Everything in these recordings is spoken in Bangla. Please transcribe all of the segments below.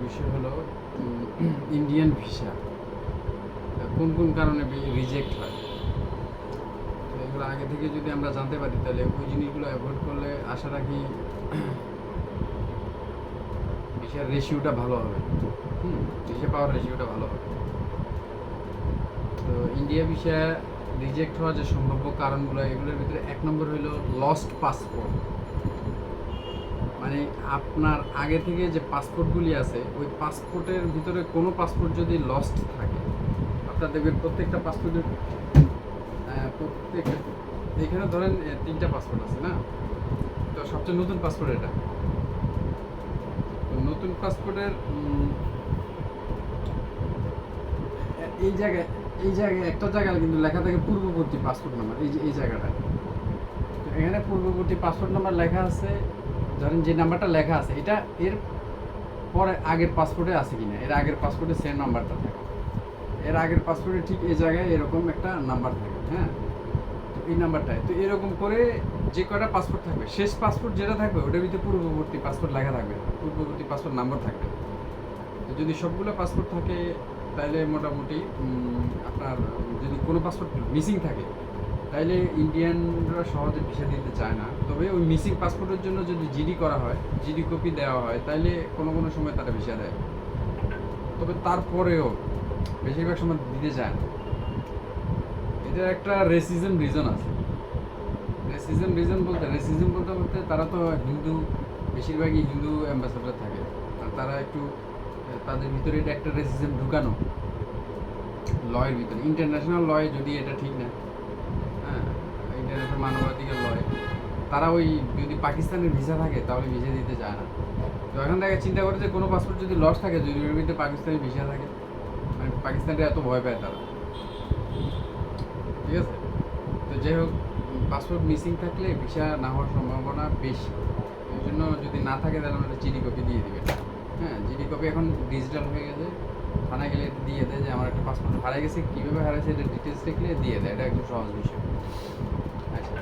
বিষয় হলো ইন্ডিয়ান ভিসা কোন কোন কারণে রিজেক্ট হয়। তো এগুলো আগে থেকে যদি আমরা জানতে পারি তাহলে ওই জিনিসগুলো অ্যাভয়েড করলে আশা রাখি ভিসার রেশিওটা ভালো হবে। ভিসা পাওয়ার রেশিওটা ভালো হবে। তো ইন্ডিয়া ভিসা রিজেক্ট হওয়ার যে সম্ভাব্য কারণগুলো, এগুলোর ভিতরে এক নম্বর হলো লস্ট পাসপোর্ট। মানে আপনার আগে থেকে যে পাসপোর্টগুলি আছে ওই পাসপোর্টের ভিতরে কোনো পাসপোর্ট যদি লস্ট থাকে, আপনার দেখবেন প্রত্যেকটা পাসপোর্টের প্রত্যেক এখানে ধরেন 3টা পাসপোর্ট আছে না, তো সবচেয়ে নতুন পাসপোর্ট এটা। তো নতুন পাসপোর্টের এই জায়গায় একটা জায়গায় কিন্তু লেখা থাকে পূর্ববর্তী পাসপোর্ট নাম্বার, এই জায়গাটায়। তো এখানে পূর্ববর্তী পাসপোর্ট নাম্বার লেখা আছে, ধরেন যে নাম্বারটা লেখা আছে এটা এর পরে আগের পাসপোর্টে আছে কিনা, এর আগের পাসপোর্টে সেম নাম্বারটা থাকে, এর আগের পাসপোর্টে ঠিক এই জায়গায় এরকম একটা নাম্বার থাকে। হ্যাঁ, তো এই নাম্বারটায় তো এরকম করে যে কয়টা পাসপোর্ট থাকবে, শেষ পাসপোর্ট যেটা থাকবে ওটার ভিতরে পূর্ববর্তী পাসপোর্ট লেখা থাকবে, পূর্ববর্তী পাসপোর্ট নাম্বার থাকবে। তো যদি সবগুলো পাসপোর্ট থাকে তাহলে মোটামুটি আপনার যদি কোনো পাসপোর্ট মিসিং থাকে তাহলে ইন্ডিয়ানরা সহজে ভিসা দিতে চায় না। তবে ওই মিসিং পাসপোর্টের জন্য যদি জিডি করা হয়, জিডি কপি দেওয়া হয়, তাহলে কোনো কোনো সময় তারা ভিসা দেয়। তবে তারপরেও বেশিরভাগ সময় দিতে চায় না। এটার একটা রেসিজম রিজন আছে। রেসিজম বলতে বলতে তারা তো হিন্দু, বেশিরভাগই হিন্দু অ্যাম্বাসেডার থাকে, আর তারা একটু তাদের ভিতরে এটা একটা রেসিজম ঢুকানো লয়ের ভিতরে। ইন্টারন্যাশনাল লয়ে যদি এটা ঠিক না, হ্যাঁ, ইন্টারন্যাশনাল মানবাধিকার লয়, তারা ওই যদি পাকিস্তানের ভিসা থাকে তাহলে ভিসা দিতে চায় না। তো এখন থেকে চিন্তা করে যে কোনো পাসপোর্ট যদি লস থাকে, যদি ওর ভিতরে পাকিস্তানি ভিসা থাকে, মানে পাকিস্তানটা এত ভয় পায় তারা। ঠিক আছে, তো যাই হোক, পাসপোর্ট মিসিং থাকলে ভিসা না হওয়ার সম্ভাবনা বেশি। এই জন্য যদি না থাকে তাহলে আমরা জিডি কপি দিয়ে দেবেন। হ্যাঁ, জিডি কপি এখন ডিজিটাল হয়ে গেছে, থানায় গেলে দিয়ে দেয় যে আমার একটা পাসপোর্ট হারিয়ে গেছে, কীভাবে হারাইছে এটা ডিটেলস লিখলে দিয়ে দেয়, এটা একদম সহজ বিষয়। আচ্ছা,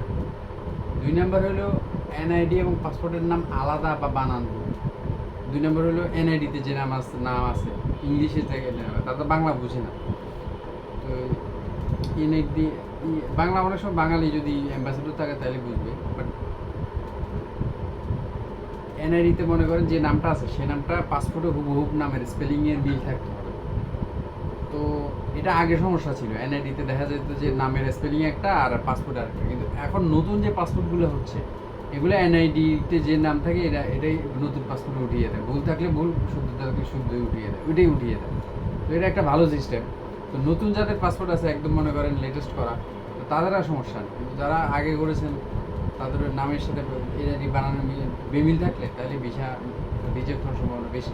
2 নম্বর হলো এনআইডি এবং পাসপোর্টের নাম আলাদা বা বানান। 2 নম্বর হলো এনআইডিতে যে নাম আছে ইংলিশে থেকে তারা তো বাংলা বুঝে না। তো এনআইডি বাংলা অনেক সময় বাঙালি যদি অ্যাম্বাসেডর থাকে তাহলে বুঝবে, বাট এনআইডিতে মনে করেন যে নামটা আছে সেই নামটা পাসপোর্টে হুবহুব নামের স্পেলিংয়ের মিল থাকতে হবে। তো এটা আগে সমস্যা ছিল, এনআইডিতে দেখা যেত যে নামের স্পেলিং একটা আর পাসপোর্ট আরেকটা, কিন্তু এখন নতুন যে পাসপোর্টগুলো হচ্ছে এগুলো এনআইডিতে যে নাম থাকে এটাই নতুন পাসপোর্টে উঠিয়ে দেয়, ভুল থাকলে ভুল, শুদ্ধ থাকলে শুদ্ধই উঠিয়ে দেয়, ওইটাই উঠিয়ে দেয়। তো এটা একটা ভালো সিস্টেম। তো নতুন যাদের পাসপোর্ট আছে একদম মনে করেন লেটেস্ট করা, তো তাদের আর সমস্যা নেই, কিন্তু যারা আগে করেছেন তাদের নামের সাথে এনআইডি বানানো বেমিল থাকলে তাহলে ভিসা রিজেক্ট হওয়ার সম্ভাবনা বেশি।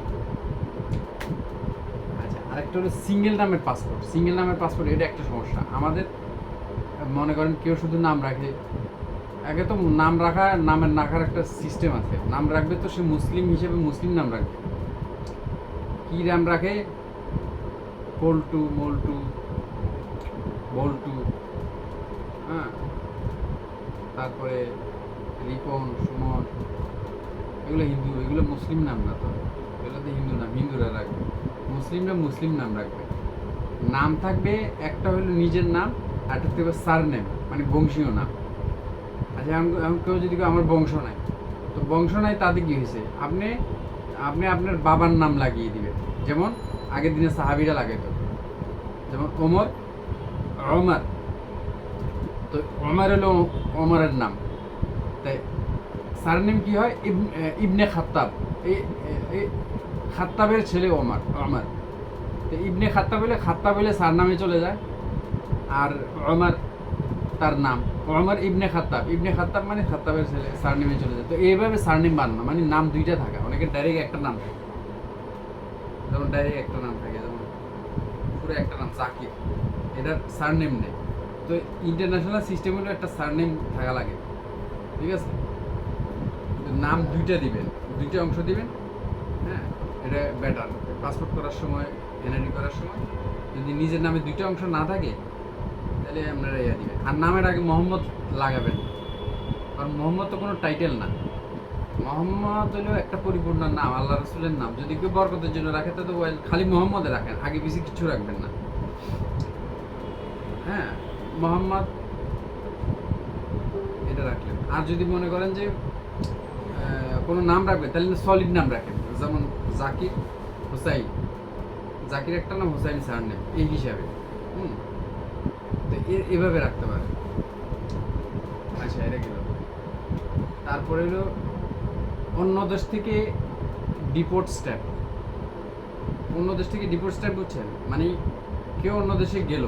আচ্ছা, আরেকটা হলো সিঙ্গেল নামের পাসপোর্ট, এটা একটা সমস্যা আমাদের। মনে করেন কেউ শুধু নাম রাখে, আগে তো নামের রাখার একটা সিস্টেম আছে, নাম রাখবে তো সে মুসলিম হিসেবে মুসলিম নাম রাখবে। কী নাম রাখে? পল্টু, মল্টু, বল্টু, হ্যাঁ, তারপরে রিপন, সুমন, এগুলো হিন্দু, এগুলো মুসলিম নাম না। তো এগুলো তো হিন্দু নাম, হিন্দুরা রাখবে। মুসলিমরা মুসলিম নাম রাখবে। নাম থাকবে একটা হলো নিজের নাম, আর একটা থাকবে সারনেম, মানে বংশীয় নাম। আচ্ছা, এখন কেউ যদি আমার বংশ নাই, তো বংশ নাই তাতে কী হয়েছে, আপনি আপনি আপনার বাবার নাম লাগিয়ে দিবেন। যেমন আগের দিনে সাহাবিরা লাগাইতো, যেমন ওমর, ওমর, তো ওমর হলো ওমরের নাম। তাই সারনেম কি হয়? ইবনে খাত্তাব, এই খাত্তাবের ছেলে ওমর, ওমর। তো ইবনে খাত্তাব হলে সারনামে চলে যায়, আর ওমর তার নাম, ওমর ইবনে খাত্তাব মানে খাত্তাবের ছেলে, সারনেমে চলে যায়। তো এইভাবে সারনেম বানানো মানে নাম দুইটা থাকা, অনেকের ডাইরেক্ট একটা নাম থাকে, যেমন ডাইরেক্ট একটা নাম থাকে, যেমন পুরো একটা নাম জাকির, এটার সারনেম নেই। তো ইন্টারন্যাশনাল সিস্টেম হলো একটা সারনেম থাকা লাগে। ঠিক আছে, নাম দুইটা দিবেন, দুইটা অংশ দিবেন। হ্যাঁ, এটা বেটার। পাসপোর্ট করার সময়, এনআইডি করার সময় যদি নিজের নামে দুইটা অংশ না থাকে তাহলে আপনারা দিবেন। আর নামের আগে মোহাম্মদ লাগাবেন, কারণ মোহাম্মদ তো কোনো টাইটেল না, মোহাম্মদ হলো একটা পরিপূর্ণ নাম, আল্লাহ রসুলের নাম। যদি কেউ বরকতের জন্য রাখে তো খালি মোহাম্মদে রাখেন, আগে পিছিয়ে কিছু রাখবেন না। হ্যাঁ, মোহাম্মদ এটা রাখলেন। আর যদি মনে করেন যে কোনো নাম রাখবেন, তাহলে সলিড নাম রাখেন, যেমন জাকির হুসাইন। জাকির একটা নাম, হুসাইন স্যার নেম, এই হিসাবে। তো এভাবে রাখতে পারেন। আচ্ছা, এটা গেল। তারপরে হলো অন্য দেশ থেকে ডিপোর্ট স্ট্যাম্প। অন্য দেশ থেকে ডিপোর্ট স্ট্যাম্প বুঝছেন, মানে কেউ অন্য দেশে গেল,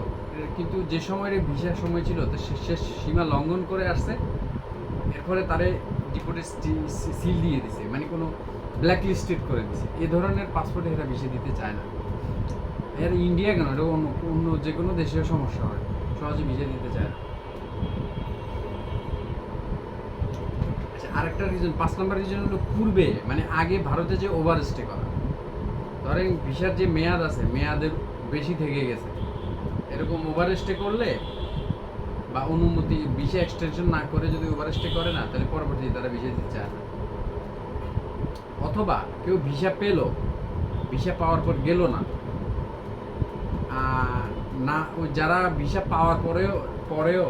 কিন্তু যে সময়ের ভিসার সময় ছিল তো শেষ সীমা লঙ্ঘন করে আসছে, এরপরে তারে ডিপোর্টের সিল দিয়ে দিছে, মানে কোনো ব্ল্যাক লিস্টেড করে দিছে। এ ধরনের পাসপোর্টে এরা ভিসা দিতে চায় না। এর ইন্ডিয়া কেন, এটা অন্য অন্য যে কোনো দেশেও সমস্যা হয়, সহজে ভিসা দিতে চায় না। আচ্ছা, আরেকটা রিজন, 5 নম্বর রিজন হলো পূর্বে, মানে আগে ভারতে যে ওভার স্টে করা। ধরেন ভিসার যে মেয়াদ আছে, মেয়াদের বেশি থেকে গেছে, এরকম ওভার স্টে করলে বা অনুমতি ভিসা এক্সটেনশন না করে যদি ওভার স্টে করে না, তাহলে পরবর্তীতে তারা ভিসা দিতে চায় না। অথবা কেউ ভিসা পেলো, ভিসা পাওয়ার পর গেল না, না ওই যারা ভিসা পাওয়ার পরেও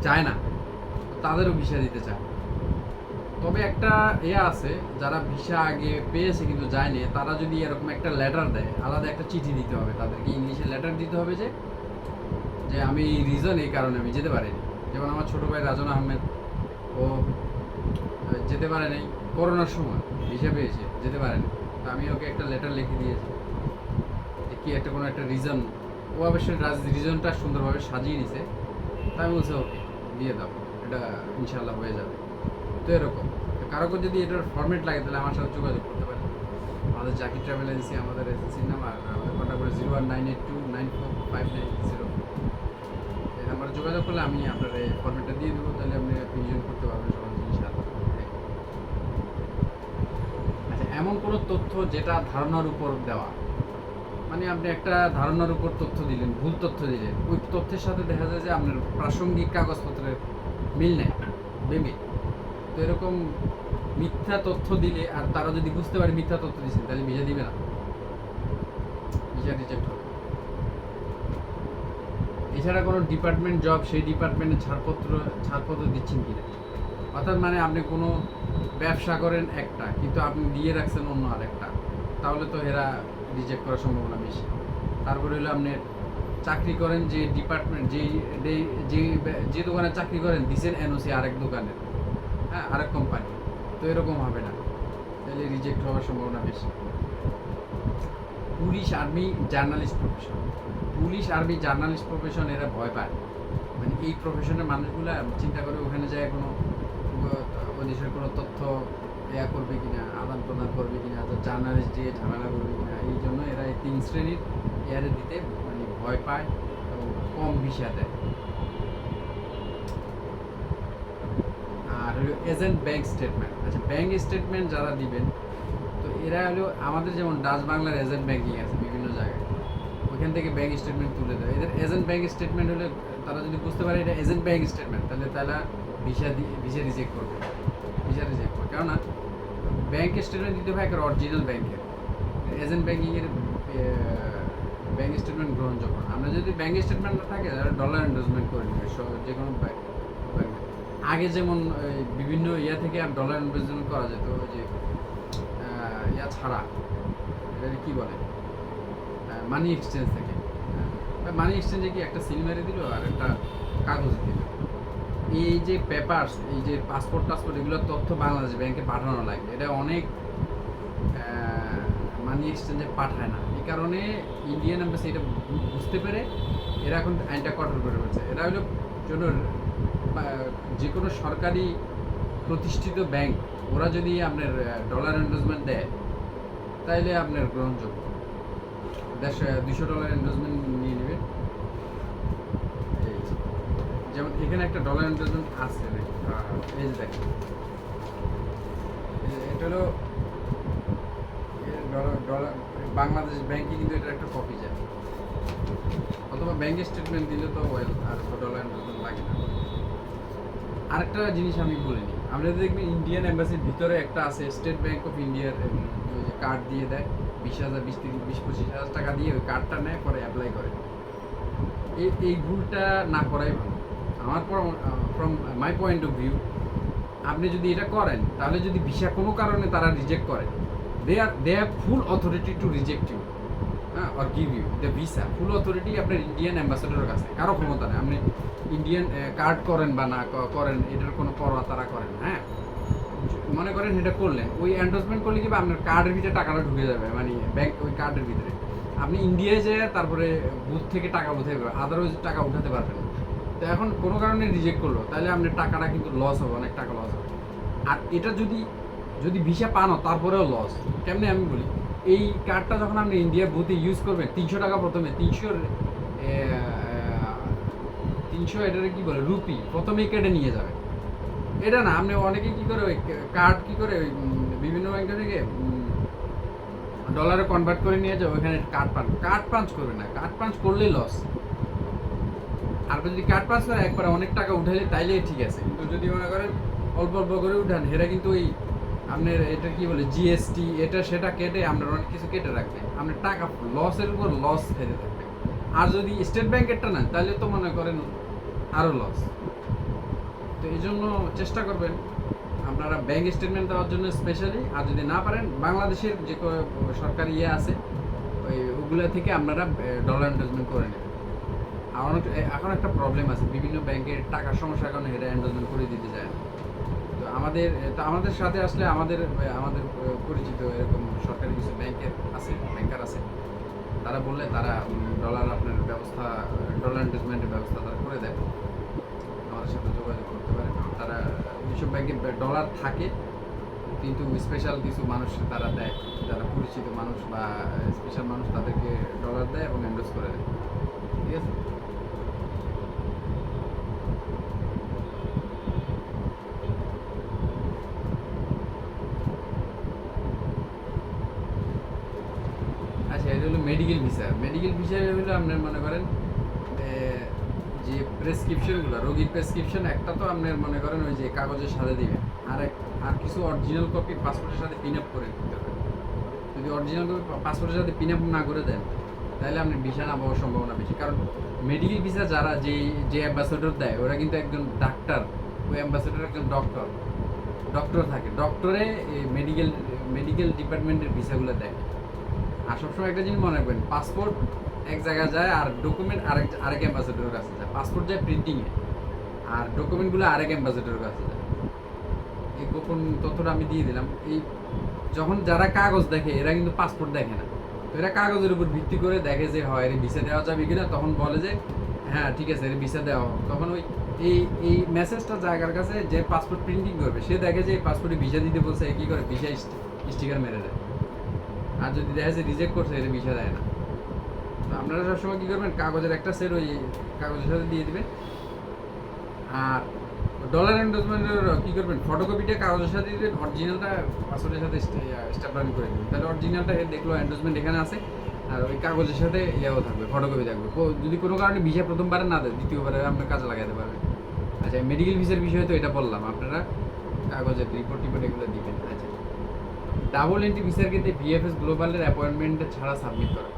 যায় না, তাদেরও ভিসা দিতে চায়। তবে একটা আছে, যারা ভিসা আগে পেয়েছে কিন্তু যায়নি, তারা যদি এরকম একটা লেটার দেয়, আলাদা একটা চিঠি দিতে হবে তাদেরকে, ইংলিশে লেটার দিতে হবে যে যে আমি এই রিজন, এই কারণে আমি যেতে পারিনি। যেমন আমার ছোটো ভাই রাজন আহমেদ, ও যেতে পারে নাই করোনার সময়, ভিসা পেয়েছে, যেতে পারেনি। তো আমি ওকে একটা লেটার লিখে দিয়েছি যে কি একটা কোনো একটা রিজন। ও অবশ্যই রিজনটা সুন্দরভাবে সাজিয়ে নিছে। তাই আমি বলছি ওকে দিয়ে দাও, এটা ইনশাল্লাহ হয়ে যাবে। তো এরকম কারো যদি এটার ফরম্যাট লাগে, তাহলে আমার সাথে যোগাযোগ করতে পারেন। আমাদের জাকির ট্রাভেল এজেন্সি, আমাদের এজেন্সির নাম, আর আমাদের কন্ট্যাক্ট করে 0198294590। এই নাম্বারে যোগাযোগ করলে আমি আপনার এই ফরম্যাটটা দিয়ে দেবো, তাহলে আপনি রিভিশন করতে পারবেন সহজে ইনশাআল্লাহ। আচ্ছা, এমন কোনো তথ্য যেটা ধারণার উপর দেওয়া, মানে আপনি একটা ধারণার উপর তথ্য দিলেন, ভুল তথ্য দিলেন, ওই তথ্যের সাথে দেখা যায় যে আপনার প্রাসঙ্গিক কাগজপত্রের মিল নেই, বেমিল। তো এরকম মিথ্যা তথ্য দিলে, আর তারা যদি বুঝতে পারে মিথ্যা তথ্য দিচ্ছেন, তাহলে ভিসা দিবে না, ভিসা রিজেক্ট হবে। এছাড়া কোনো ডিপার্টমেন্ট জব, সেই ডিপার্টমেন্টে ছাড়পত্র দিচ্ছেন কিনা। অর্থাৎ মানে আপনি কোনো ব্যবসা করেন একটা, কিন্তু আপনি দিয়ে রাখছেন অন্য আরেকটা, তাহলে তো এরা রিজেক্ট করার সম্ভাবনা বেশি। তারপরে হলো আপনি চাকরি করেন যে ডিপার্টমেন্ট, যে দোকানে চাকরি করেন, দিচ্ছেন এনওসি আরেক দোকানের, হ্যাঁ, আরেক কোম্পানি, তো এরকম হবে না, তাহলে রিজেক্ট হওয়ার সম্ভাবনা বেশি। Police, army, journalist profession. Police, army, journalist profession এরা ভয় পায়, মানে এই প্রফেশনের মানুষগুলো চিন্তা করে ওখানে যায় কোনো ওই দেশের কোনো তথ্য করবে কিনা, আদান প্রদান করবে কিনা, তো জার্নালিস্ট দিয়ে ঝামেলা করবে কিনা। এই জন্য এরা এই 3 শ্রেণীর এয়ারে দিতে মানে ভয় পায় এবং কম ভিসা দেয়। আর হলো এজেন্ট ব্যাংক স্টেটমেন্ট। আচ্ছা, ব্যাংক স্টেটমেন্ট যারা দিবেন, তো এরা হলো আমাদের যেমন ডাচ বাংলার এজেন্ট ব্যাংকিং আছে বিভিন্ন জায়গায়, ওইখান থেকে ব্যাংক স্টেটমেন্ট তুলে দেয়। এদের এজেন্ট ব্যাংক স্টেটমেন্ট হলে তারা যদি বুঝতে পারে এটা এজেন্ট ব্যাংক স্টেটমেন্ট, তাহলে তারা ভিসা রিজেক্ট করবে, কেননা ব্যাংক স্টেটমেন্ট দিতে হয় একটা অরিজিনাল ব্যাংকের। এজেন্ট ব্যাংকিংয়ের ব্যাংক স্টেটমেন্ট গ্রহণযোগ্য। আমরা যদি ব্যাংক স্টেটমেন্ট না থাকে, তারা ডলার এন্ডোর্সমেন্ট করে নেবে যে কোনো ব্যাংক। আগে যেমন বিভিন্ন থেকে আর ডলার এন্ডোর্সমেন্ট করা যেত, ওই যে ছাড়া, এটা কি বলে, মানি এক্সচেঞ্জ থেকে। মানি এক্সচেঞ্জে কি একটা সিল মেরে দিল আর একটা কাগজ দিল। এই যে পেপারস, এই যে পাসপোর্ট এগুলোর তথ্য বাংলাদেশ ব্যাংকে পাঠানো লাগে, এটা অনেক মানি এক্সচেঞ্জে পাঠায় না। এই কারণে ইন্ডিয়ান এম্বাসি এটা বুঝতে পেরে এরা এখন আইনটা কঠোর করে ফেলছে। এরা হলো জন্য যে কোনো সরকারি প্রতিষ্ঠিত ব্যাংক, ওরা যদি আপনার ডলার এন্ডোর্সমেন্ট দেয়, তাইলে আপনার গ্রহণযোগ্য। $200 এন্ডোর্সমেন্ট নিয়ে নেবেন। যেমন এখানে একটা ডলার এন্ডোর্সমেন্ট আছে, এই যে দেখেন, এটা হলো ডলার বাংলাদেশ ব্যাংকে, কিন্তু এটা একটা কপি যায়, অথবা ব্যাংক স্টেটমেন্ট দিলে তো ওয়েল, আর ডলার এন্ডোর্সমেন্ট লাগে না। আরেকটা জিনিস আমি বলিনি, আমরা দেখবেন ইন্ডিয়ান এম্বাসির ভিতরে একটা আছে স্টেট ব্যাংক অফ ইন্ডিয়ার কার্ড দিয়ে দেয় 20,000 20-25,000 টাকা দিয়ে ওই কার্ডটা নেয়, পরে অ্যাপ্লাই করে। এই ভুলটা না করাই ভালো আমার from my point of view. আপনি যদি এটা করেন তাহলে যদি ভিসা কোনো কারণে তারা রিজেক্ট করে, they have full authority to reject you, হ্যাঁ, or give you the visa. Full authority আপনার ইন্ডিয়ান অ্যাম্বাসেডরের কাছে, কারো ক্ষমতা নেই। আপনি ইন্ডিয়ান কার্ড করেন বা না করেন এটার কোনো পরোয়া তারা করেন না। হ্যাঁ, মনে করেন এটা করলেন, ওই এন্ডোর্সমেন্ট করলে কি আপনার কার্ডের ভিতরে টাকাটা ঢুকে যাবে, মানে ব্যাংক ওই কার্ডের ভিতরে। আপনি ইন্ডিয়ায় যেয়ে তারপরে বুথ থেকে টাকা উঠাতে পারবেন, আদারওয়াইজ টাকা উঠাতে পারবেন না। তো এখন কোনো কারণে রিজেক্ট করলো, তাহলে আপনার টাকাটা কিন্তু লস হবে, অনেক টাকা লস হবে। আর এটা যদি ভিসা পানো তারপরেও লস। কেমনে আমি বলি, এই কার্ডটা যখন আপনি ইন্ডিয়া বুথে ইউজ করবেন 300 টাকা প্রথমে, 300 এটারে কি বলে রুপি প্রথমেই কেটে নিয়ে যাবে। এটা না, আপনি অনেকে কি করে ওই কার্ড কি করে ওই বিভিন্ন ব্যাংক থেকে ডলারে কনভার্ট করে নিয়ে যায়, ওইখানে কার্ড পাঞ্চ করবে না, কার্ড পাঞ্চ করলেই লস। আর যদি কার্ড পাঞ্চ করে একবার অনেক টাকা উঠাইলে তাইলে ঠিক আছে, কিন্তু যদি মনে করেন অল্প অল্প করে উঠান, এরা কিন্তু ওই আপনার এটা কি বলে জিএসটি এটা সেটা কেটে আপনার অনেক কিছু কেটে রাখবে, আপনার টাকা লসের উপর লস খেতে থাকবে। আর যদি স্টেট ব্যাংকেরটা নেন তাহলে তো মনে করেন আরও লস। তো এই জন্য চেষ্টা করবেন আপনারা ব্যাংক স্টেটমেন্ট দেওয়ার জন্য স্পেশালি। আর যদি না পারেন বাংলাদেশের যে সরকারি ইয়ে আছে ওগুলো থেকে আপনারা ডলার এন্ডোর্সমেন্ট করে নেবেন। আর এখন একটা প্রবলেম আছে, বিভিন্ন ব্যাংকের টাকার সমস্যার কারণে এটা এন্ডোর্সমেন্ট করে দিতে যায় না। তো আমাদের সাথে আসলে আমাদের পরিচিত এরকম সরকারি কিছু ব্যাংকার আছে, তারা বললে তারা ডলার আপনার ব্যবস্থা, ডলার এন্ডোর্সমেন্টের ব্যবস্থা তারা করে দেয়। আমাদের সাথে যোগাযোগ করতে পারেন। তারা ওইসব ব্যাংকে ডলার থাকে, কিন্তু স্পেশাল কিছু মানুষ তারা দেয়, যারা পরিচিত মানুষ বা স্পেশাল মানুষ তাদেরকে ডলার দেয় এবং এন্ডোর্স করে দেয়। ঠিক আছে। আচ্ছা, এটা হলো মেডিকেল ভিসা। মেডিকেল ভিসা হলো আপনার মনে করেন যে প্রেসক্রিপশনগুলো, রোগীর প্রেসক্রিপশন একটা তো আপনার মনে করেন ওই যে কাগজের সাথে দিবেন, আর কিছু অরিজিনাল কপি পাসপোর্টের সাথে পিন আপ করে দিতে হবে। যদি অরিজিনাল কপি পাসপোর্টের সাথে পিন আপ না করে দেন তাহলে আপনার ভিসা না পাওয়ার সম্ভাবনা বেশি। কারণ মেডিকেল ভিসা যারা যে অ্যাম্বাসেডর দেয় ওরা কিন্তু একজন ডাক্তার, ওই অ্যাম্বাসেডর একজন ডক্টর থাকে, ডক্টরে মেডিকেল ডিপার্টমেন্টের ভিসাগুলো দেয়। আর সবসময় একটা জিনিস মনে রাখবেন, পাসপোর্ট এক জায়গায় যায় আর ডকুমেন্ট আরেক অ্যাম্বাসেডরের কাছে যায়। পাসপোর্ট যায় প্রিন্টিংয়ে, আর ডকুমেন্টগুলো আরেক অ্যাম্বাসেডরের কাছে যায়। এই গোপন তথ্যটা আমি দিয়ে দিলাম। এই যখন যারা কাগজ দেখে এরা কিন্তু পাসপোর্ট দেখে না, তো এরা কাগজের উপর ভিত্তি করে দেখে যে হয় এর ভিসা দেওয়া যাবে কিনা, তখন বলে যে হ্যাঁ ঠিক আছে এর ভিসা দেওয়া হবে। তখন এই মেসেজটা জায়গার কাছে যে পাসপোর্ট প্রিন্টিং করবে সে দেখে যে এই পাসপোর্টে ভিসা দিতে বলছে, কী করে ভিসা স্টিকার মেরে দেয়। আর যদি দেখা যায় রিজেক্ট করছে এর ভিসা দেয় না। তো আপনারা সবসময় কী করবেন, কাগজের একটা সেট ওই কাগজের সাথে দিয়ে দিবেন। আর ডলার এন্ডোর্সমেন্টের কী করবেন, ফটোকপিটা কাগজের সাথে দিবেন, অরিজিনালটা পাসপোর্টের সাথে স্ট্যাপলার করে দেবেন। তাহলে অরিজিনালটা দেখলো এন্ডোর্সমেন্ট এখানে আছে, আর ওই কাগজের সাথে ইয়েও থাকবে, ফটোকপি থাকবে। যদি কোনো কারণে ভিসা প্রথমবারে না দেয় দ্বিতীয়বারে আপনার কাজে লাগাতে পারবেন। আচ্ছা, মেডিকেল ভিসার বিষয়ে তো এটা বললাম, আপনারা কাগজের রিপোর্ট এগুলো দিবেন। আচ্ছা, ডাবল এন্ট্রি ভিসার ক্ষেত্রে ভিএফএস গ্লোবালের অ্যাপয়েন্টমেন্ট ছাড়া সাবমিট করা।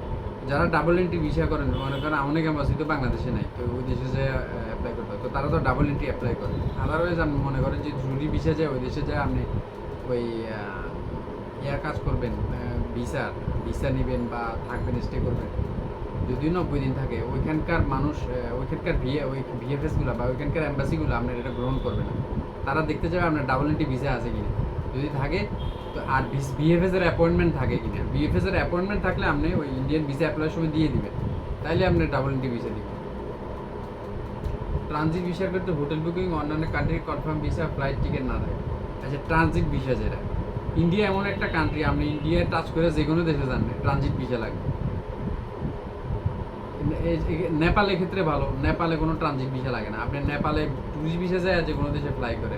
যারা ডাবল এন্ট্রি ভিসা করেন, মনে করেন অনেক এম্বাসি তো বাংলাদেশে নাই, তো ওই দেশে যে অ্যাপ্লাই করতে হয়, তো তারা তো ডাবল এন্ট্রি অ্যাপ্লাই করে। আদারওয়াইজ আপনি মনে করেন যে জরুরি ভিসা যায় ওই দেশে যায়, আপনি ওই কাজ করবেন, ভিসা নেবেন বা থাকবেন, স্টে করবেন। যদিও 90 দিন থাকে, ওইখানকার মানুষ, ওইখানকার ভিএফএসগুলো বা ওইখানকার অ্যাম্বাসিগুলো আপনার এটা গ্রহণ করবে না। তারা দেখতে চাবে আপনার ডাবল এন্ট্রি ভিসা আছে কিনা, যদি থাকে তো। আর বিএফএস এর অ্যাপয়েন্টমেন্ট থাকে কিনা, বিএফএস এর অ্যাপয়েন্টমেন্ট থাকলে আপনি ওই ইন্ডিয়ান ভিসা অ্যাপ্লাইয়ের সময় দিয়ে দিবেন, তাইলে আপনি ডাবল এন্ট্রি ভিসা দিবেন। ট্রানজিট ভিসার ক্ষেত্রে হোটেল বুকিং, অন্যান্য কান্ট্রির কনফার্ম ভিসা, ফ্লাইট টিকিট না থাকে। আচ্ছা, ট্রানজিট ভিসা যেটা, ইন্ডিয়া এমন একটা কান্ট্রি, আপনি ইন্ডিয়ায় টাচ করে যে কোনো দেশে যান ট্রানজিট ভিসা লাগবে। নেপালের ক্ষেত্রে ভালো, নেপালে কোনো ট্রানজিট ভিসা লাগে না। আপনি নেপালে টুরিস্ট ভিসা যায় যে কোনো দেশে ফ্লাই করে,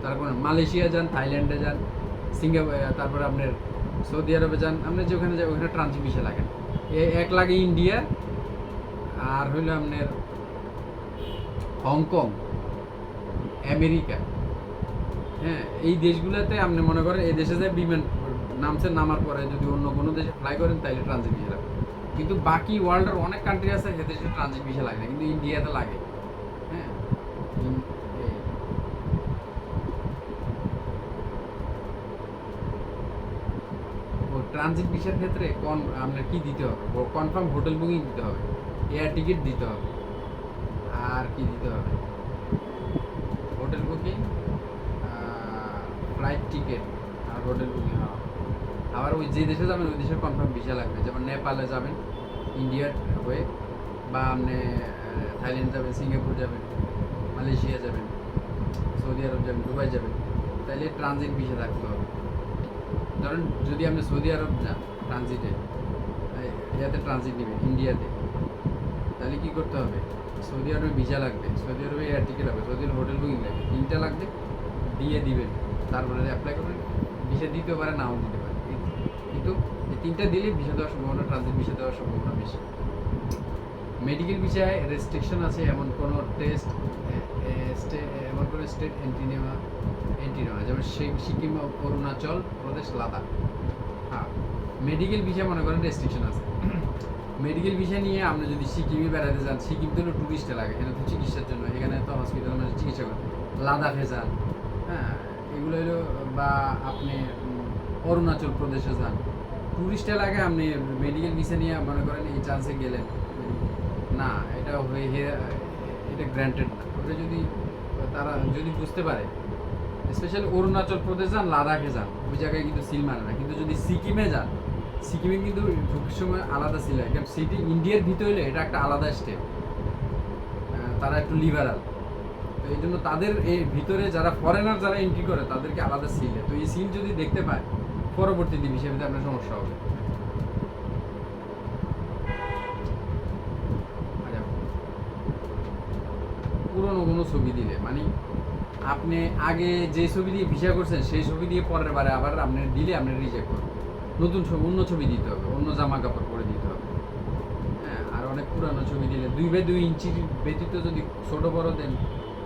তারপরে মালয়েশিয়া যান, থাইল্যান্ডে যান, সিঙ্গাপুর, তারপরে আপনার সৌদি আরবে যান, আপনি যেখানে যান ওখানে ট্রানজিট ভিসা লাগে না। এক লাগে ইন্ডিয়া, আর হইলো আপনার হংকং, আমেরিকা, হ্যাঁ, এই দেশগুলোতে আপনি মনে করেন এই দেশে যে বিমান নামার পরে যদি অন্য কোনো দেশে ফ্লাই করেন তাহলে ট্রানজিট ভিসা লাগবে, কিন্তু বাকি ওয়ার্ল্ডের অনেক কান্ট্রি আছে সে দেশে ট্রানজিট ভিসা লাগে না, কিন্তু ইন্ডিয়াতে লাগে। হ্যাঁ, এই ও ট্রানজিট ভিসার ক্ষেত্রে আপনার কি দিতে হবে, কনফার্ম হোটেল বুকিং দিতে হবে, এয়ার টিকিট দিতে হবে, আর কি দিতে হবে, হোটেল বুকিং, ফ্লাইট টিকিট আর হোটেল বুকিং। আবার ওই যে দেশে যাবেন ওই দেশের কনফার্ম ভিসা লাগবে, যেমন নেপালে যাবেন ইন্ডিয়ার হয়ে, বা আপনি থাইল্যান্ড যাবেন, সিঙ্গাপুর যাবেন, মালয়েশিয়া যাবেন, সৌদি আরব যাবেন, দুবাই যাবেন, তাহলে ট্রানজিট ভিসা থাকতে হবে। ধরেন যদি আপনি সৌদি আরব যান ট্রানজিটে, ইয়াতে ট্রানজিট নেবেন ইন্ডিয়াতে, তাহলে কী করতে হবে, সৌদি আরবে ভিসা লাগবে, সৌদি আরবে এয়ার টিকিট লাগবে, সৌদি আরবে হোটেল বুকিং লাগবে, তিনটা লাগবে, দিয়ে দিবেন, তারপরে অ্যাপ্লাই করবেন, ভিসা দিতেও পারে নাও দিতে পারে, কিন্তু এই তিনটা দিলে ভিসা দেওয়ার সম্ভাবনা, ট্রানজিট ভিসা দেওয়ার সম্ভাবনা বেশি। মেডিকেল ভিসায় রেস্ট্রিকশন আছে, এমন কোনো টেস্ট এমন কোনো স্টেট এন্ট্রি নেওয়া, যেমন সিকিম, অরুণাচল প্রদেশ, লাদাখ। হ্যাঁ, মেডিকেল ভিসা মনে করেন রেস্ট্রিকশন আছে। মেডিকেল ভিসা নিয়ে আপনি যদি সিকিমে বেড়াতে যান, সিকিম তো টুরিস্টে লাগে, এখানে তো চিকিৎসার জন্য, এখানে তো হসপিটাল মানে চিকিৎসা করে। লাদাখে যান, হ্যাঁ এগুলো হলো, বা আপনি অরুণাচল প্রদেশে যান, টুরিস্টে লাগে, আপনি মেডিকেল ভিসা নিয়ে মনে করেন এই চান্সে গেলেন, না এটা এটা গ্র্যান্টেড না। ওটা যদি তারা যদি বুঝতে পারে, স্পেশালি অরুণাচল প্রদেশ যান, লাদাখে যান, ওই জায়গায় কিন্তু সিল মানে না, কিন্তু যদি সিকিমে যান, সিকিমে কিন্তু ঢুকার সময় আলাদা সিল হয়, কারণ সিটি ইন্ডিয়ার ভিতরে হলে এটা একটা আলাদা স্টেট, তারা একটু লিবারাল, তো এই জন্য তাদের এই ভিতরে যারা ফরেনার যারা এন্ট্রি করে তাদেরকে আলাদা সিল দেয়, তো এই সিল যদি দেখতে পায় পরবর্তীতে বিষয়ে আপনার সমস্যা হবে। পুরনো কোনো ছবি দিলে মানে আপনি আগে যে ছবি দিয়ে ভিসা করছেন সেই ছবি দিয়ে পরের বারে আবার আপনি দিলে আপনি রিজেক্ট করবেন, নতুন ছবি, অন্য ছবি দিতে হবে, অন্য জামা কাপড় পরে দিতে হবে। হ্যাঁ, আর অনেক পুরানো ছবি দিলে 2x2 ইঞ্চির ব্যতীত যদি ছোট বড় দেন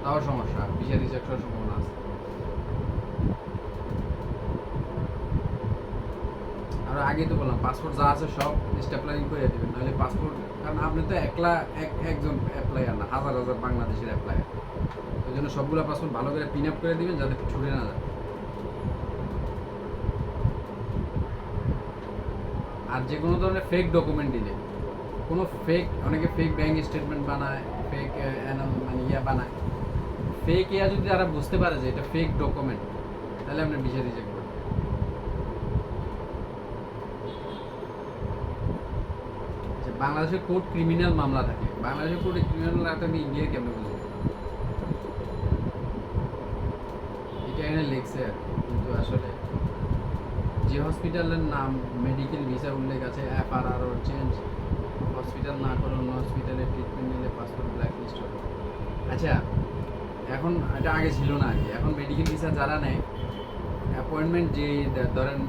তাও সমস্যা, ভিসা রিজেক্ট হওয়ার সম্ভাবনা আছে। আর আগে তো বললাম পাসপোর্ট যা আছে সব স্টেপলারিং করে দেবেন, নাহলে পাসপোর্ট, কারণ আপনি তো একজন অ্যাপ্লায়ার না, হাজার হাজার বাংলাদেশের অ্যাপ্লায়ার, ওই জন্য সবগুলো পাসপোর্ট ভালো করে পিন আপ করে দিবেন যাতে ছুটে না যায়। আর যে কোনো ধরনের ফেক ডকুমেন্ট দিলে, কোনো অনেকে ফেক ব্যাঙ্ক স্টেটমেন্ট বানায়, ফেক মানে বানায়, ফেক যদি তারা বুঝতে পারে যে এটা ফেক ডকুমেন্ট, তাহলে আপনার ভিসা রিজেক্ট করবে। বাংলাদেশের কোর্ট ক্রিমিনাল মামলা থাকে, বাংলাদেশের কোর্টে ক্রিমিনাল মামলা থাকলে ইন্ডিয়ার কেমন বুঝবে, এটা এখানে লেখছে আর কি, কিন্তু আসলে যে হসপিটালের নাম মেডিকেল ভিসা উল্লেখ আছে FRR চেঞ্জ হসপিটাল না করে অন্য হসপিটালে ট্রিটমেন্ট নিলে পাসপোর্ট ব্ল্যাক লিস্ট হবে। আচ্ছা, এখন এটা আগে ছিল না আর কি, এখন মেডিকেল ভিসা যারা নেয় অ্যাপয়েন্টমেন্ট, যে ধরেন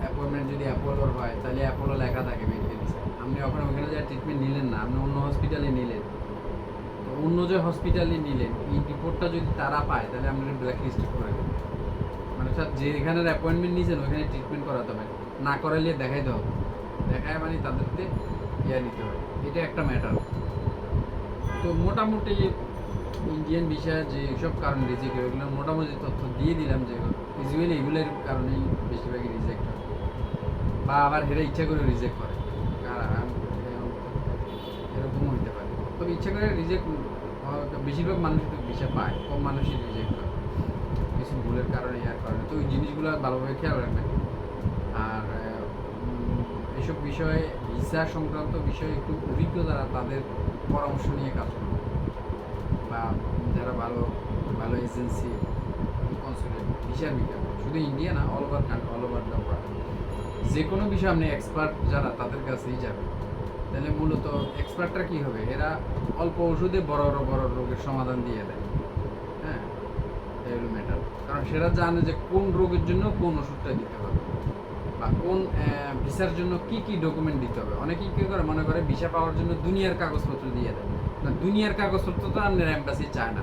অ্যাপয়েন্টমেন্ট যদি অ্যাপোলোর হয় তাহলে অ্যাপোলো লেখা থাকে মেডিকেল ভিসা, আপনি ওখানে যা ট্রিটমেন্ট নিলেন না, আপনি অন্য হসপিটালে নিলেন, তো অন্য যে হসপিটালে নিলেন এই রিপোর্টটা যদি তারা পায় তাহলে আপনার ব্ল্যাক লিস্ট করে দেবে, মানে যে এখানের অ্যাপয়েন্টমেন্ট নিয়েছেন ওইখানে ট্রিটমেন্ট করাতে হবে, না করাইলে দেখাইতে হবে, দেখায় মানে তাদেরকে নিতে হবে, এটা একটা ম্যাটার। তো মোটামুটি ইন্ডিয়ান ভিসা যে সব কারণ রিজেক্ট হয় ওইগুলো মোটামুটি তথ্য দিয়ে দিলাম, যে ইউজুয়ালি এগুলোর কারণেই বেশিরভাগই রিজেক্ট হয়, বা আবার হেরা ইচ্ছা করে রিজেক্ট করে, কারণ এরকমও হইতে পারে, তবে ইচ্ছা করে রিজেক্ট বেশিরভাগ মানুষই তো ভিসা পায়, কম মানুষই রিজেক্ট হয় কিছু ভুলের কারণে, ইয়ার কারণে, তো ওই জিনিসগুলো ভালোভাবে খেয়াল রাখবেন। আর এসব বিষয়ে ভিসা সংক্রান্ত বিষয়ে একটু অভিজ্ঞ যারা তাদের পরামর্শ নিয়ে কাজ করবে, বা যারা ভালো ভালো এজেন্সি, কনসুলেট, ভিসার বিজ্ঞাপন, শুধু ইন্ডিয়া না, অল ওভার দ্য ওয়ার্ল্ড, যে কোনো বিষয়ে আপনি এক্সপার্ট যারা তাদের কাছেই যাবেন, তাহলে মূলত এক্সপার্টরা কী হবে, এরা অল্প ওষুধে বড় বড় রোগের সমাধান দিয়ে দেয়। হ্যাঁ, এই হলো ম্যাটার, কারণ সেটা জানে যে কোন রোগের জন্য কোন ওষুধটা দিতে হবে, বা কোন ভিসার জন্য কি কি ডকুমেন্ট দিতে হবে। অনেকেই কী করে, মনে করে ভিসা পাওয়ার জন্য দুনিয়ার কাগজপত্র দিয়ে দেয়, না দুনিয়ার কাগজপত্র তো আপনার এম্বাসি চায় না,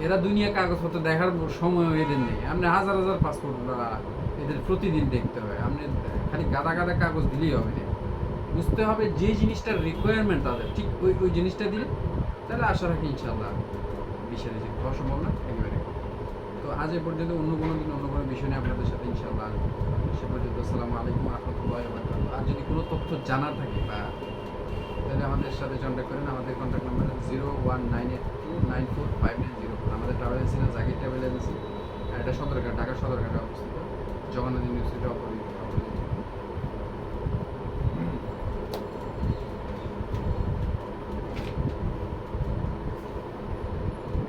এরা দুনিয়া কাগজপত্র দেখার সময়ও এদের নেই। আপনি হাজার হাজার পাসপোর্ট এদের প্রতিদিন দেখতে হয়। আপনি খালি গাদা গাদা কাগজ দিলেই হবে না, বুঝতে হবে যে জিনিসটার রিকোয়ারমেন্ট তাদের, ঠিক ওই ওই জিনিসটা দিলে তাহলে আশা রাখি ইনশাল্লাহ বিষয় রিজেক্ট হওয়ার সম্ভাবনা একেবারে কম। তো আজ এ পর্যন্ত অন্য কোনো দিন অন্য কোনো বিষয় নিয়ে আপনাদের সাথে ইনশাল্লাহ আসবো। সে পর্যন্ত আসসালামু আলাইকুম রহমতুল্লাহি ওয়া বারাকাতুহু। আর যদি কোনো তথ্য জানার থাকে বা তাহলে আমাদের সাথে কন্ট্যাক্ট করেন। আমাদের কন্ট্যাক্ট নাম্বার 0198294590। আমাদের ট্রাভেল এজেন্সি না জাকির ট্রাভেল এজেন্সি, এটা সদরঘাট, ঢাকা সদরঘাটে অবস্থিত, জগন্নাথ ইউনিভার্সিটির অপোজিট।